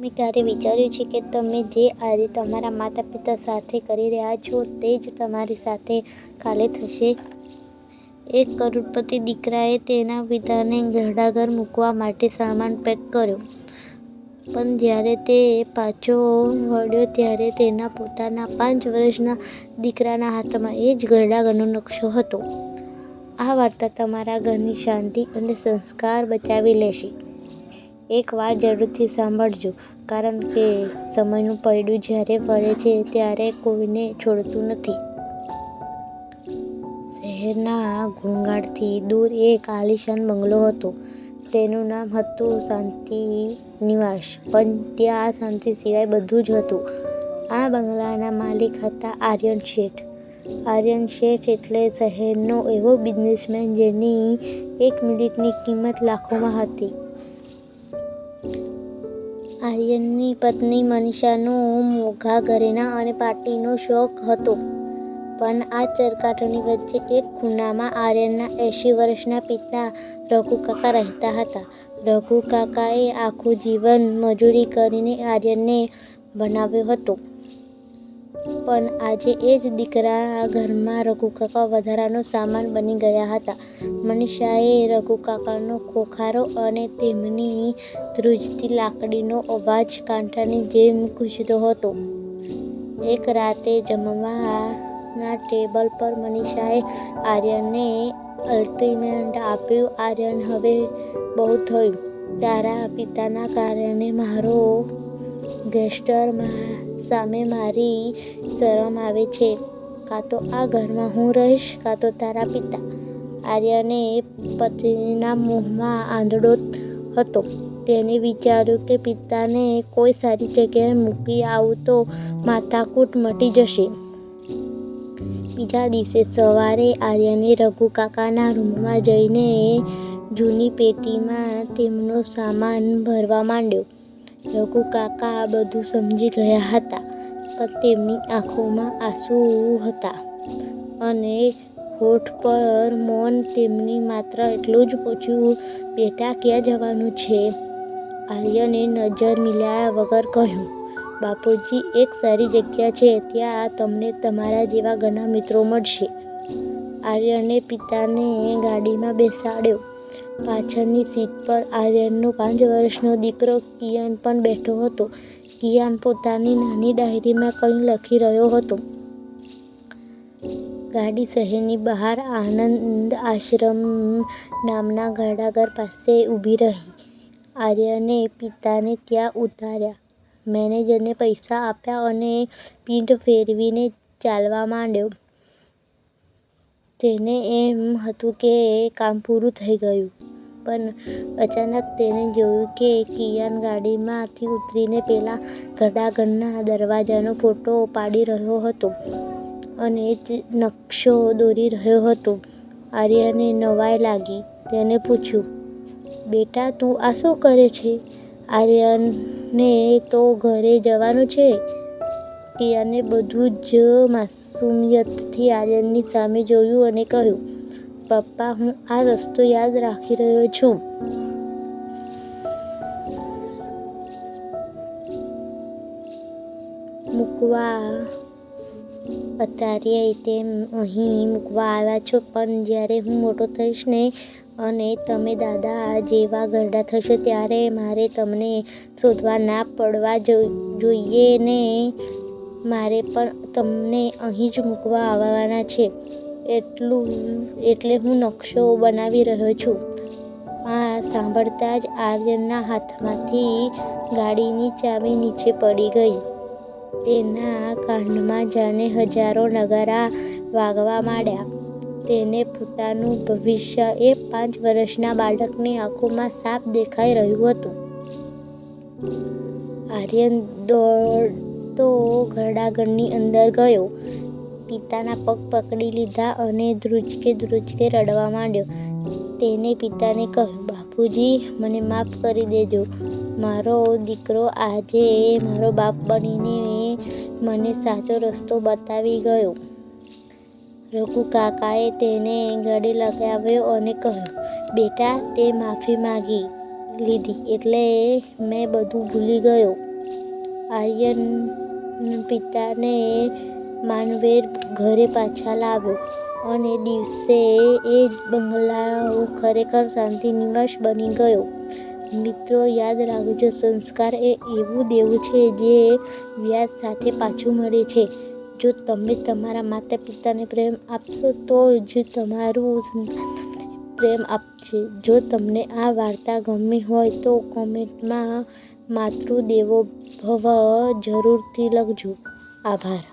મેં ક્યારે વિચાર્યું છે કે તમે જે આજે તમારા માતા પિતા સાથે કરી રહ્યા છો તે જ તમારી સાથે કાલે થશે? એક કરોડપતિ દીકરાએ તેના પિતાને ઘરડાઘર મૂકવા માટે સામાન પેક કર્યો, પણ જ્યારે તે પાછો વળ્યો ત્યારે તેના પોતાના 5 વર્ષના દીકરાના હાથમાં એ જ ઘરડાઘરનો નકશો હતો. આ વાર્તા તમારા ઘરની શાંતિ અને સંસ્કાર બચાવી લેશે. એક વાત જરૂરથી સાંભળજો, કારણ કે સમયનું પૈડું જ્યારે ફરે છે ત્યારે કોઈને છોડતું નથી. શહેરના ઘોંઘાટથી દૂર એક આલીશાન બંગલો હતો. તેનું નામ હતું શાંતિ નિવાસ, પણ ત્યાં શાંતિ સિવાય બધું જ હતું. આ બંગલાના માલિક હતા આર્યન શેઠ. આર્યન શેઠ એટલે શહેરનો એવો બિઝનેસમેન જેની 1 મિનિટની કિંમત લાખોમાં હતી. આર્યનની પત્ની મનીષાનો મોંઘા ઘરેણાં અને પાર્ટીનો શોખ હતો, પણ આ ચરકાટની વચ્ચે એક ખૂણામાં આર્યનના 80 વર્ષના પિતા રઘુકાકા રહેતા હતા. રઘુકાકાએ આખું જીવન મજૂરી કરીને આર્યનને ભણાવ્યો હતો, પણ આજે એ જ દીકરા ઘરમાં રઘુકાકા વધારાનો સામાન બની ગયા હતા. મનીષાએ રઘુકાકાનો ખોખારો અને તેમની ધ્રુજતી લાકડીનો અવાજ કાંટાની જેમ ગૂંજતો હતો. એક રાતે જમવાના ટેબલ પર મનીષાએ આર્યનને અલ્ટિમેટમ આપ્યું, "આર્યન, હવે બહુ થયું. તારા પિતાના કારણે મારો ગેંગસ્ટર સામે મારી શરમ આવે છે. કાં તો આ ઘરમાં હું રહીશ, કાં તો તારા પિતા." આર્યને પત્નીના મોહમાં આંધળો હતો. તેણે વિચાર્યું કે પિતાને કોઈ સારી જગ્યાએ મૂકી આવું તો માથાકૂટ મટી જશે. બીજા દિવસે સવારે આર્યને રઘુકાકાના રૂમમાં જઈને જૂની પેટીમાં તેમનો સામાન ભરવા માંડ્યો. રઘુકાકા બધું સમજી ગયા હતા, પણ તેમની આંખોમાં આંસુ હતા અને હોઠ પર મૌન. તેમણે માત્ર એટલું જ પૂછ્યું, "બેટા, ક્યાં જવાનું છે?" આર્યને નજર મિલાવ્યા વગર કહ્યું, "બાપુજી, એક સારી જગ્યા છે. ત્યાં તમને તમારા જેવા ઘણા મિત્રો મળશે." આર્યને પિતાને ગાડીમાં બેસાડ્યો. પાછળની સીટ પર આર્યનનો 5 વર્ષનો દીકરો કિયાન પણ બેઠો હતો. કિયાન પોતાની નાની ડાયરીમાં કંઈક લખી રહ્યો હતો. ગાડી શહેરની બહાર આનંદ આશ્રમ નામના ઘરડાઘર પાસે ઊભી રહી. આર્યને પિતાને ત્યાં ઉતાર્યા, મેનેજરને પૈસા આપ્યા અને પીઠ ફેરવીને ચાલવા માંડ્યો. તેને એમ હતું કે કામ પૂરું થઈ ગયું, પણ અચાનક તેણે જોયું કે કિયાન ગાડીમાંથી ઉતરીને પેલા ઘરડાઘરના દરવાજાનો ફોટો પાડી રહ્યો હતો અને નકશો દોરી રહ્યો હતો. આર્યને નવાઈ લાગી. તેણે પૂછ્યું, "બેટા, તું આ શું કરે છે?" "આર્યનને તો ઘરે જવાનું છે." કિયાને બધું જ માસૂમિયતથી આર્યનની સામે જોયું અને કહ્યું, "પપ્પા, હું આ રસ્તો યાદ રાખી રહ્યો છું. મૂકવા અત્યારે તમે અહીં મૂકવા આવ્યા છો, પણ જ્યારે હું મોટો થઈશ ને અને તમે દાદા જેવા ઘરડા થશો ત્યારે મારે તમને શોધવા ના પડવા જોઈએ ને. મારે પણ તમને અહીં જ મૂકવા આવવાના છે. એટલે હું નકશો બનાવી રહ્યો છું." આ સાંભળતા જ આર્યનના હાથમાંથી ગાડીની ચાવી નીચે પડી ગઈ. તેના કાનમાં જાણે હજારો નગારા વાગવા માંડ્યા. તેને પોતાનું ભવિષ્ય એ 5 વર્ષના બાળકની આંખોમાં સાફ દેખાઈ રહ્યું હતું. આર્યન દોડતો ઘરડાઘરની અંદર ગયો, પિતાના પગ પકડી લીધા અને ધ્રુજકે રડવા માંડ્યો. તેણે પિતાને કહ્યું, "બાપુજી, મને માફ કરી દેજો. મારો દીકરો આજે મારો બાપ બનીને મને સાચો રસ્તો બતાવી ગયો." રઘુકાકાએ તેને ગળે લગાવ્યો અને કહ્યું, "બેટા, તે માફી માંગી લીધી એટલે મેં બધું ભૂલી ગયો." આર્યન પિતાને માનવેર ઘરે પાછા લાવ્યો અને દિવસે એ જ બંગલાઓ ખરેખર શાંતિ નિવાસ બની ગયો. મિત્રો, યાદ રાખજો, સંસ્કાર એ એવું દેવું છે જે વ્યાજ સાથે પાછું મળે છે. જો તમે તમારા માતા પિતાને પ્રેમ આપશો તો જ તમારું સંતાન તમને પ્રેમ આપશે. જો તમને આ વાર્તા ગમી હોય તો કોમેન્ટમાં માતૃદેવો ભવ જરૂરથી લખજો. આભાર.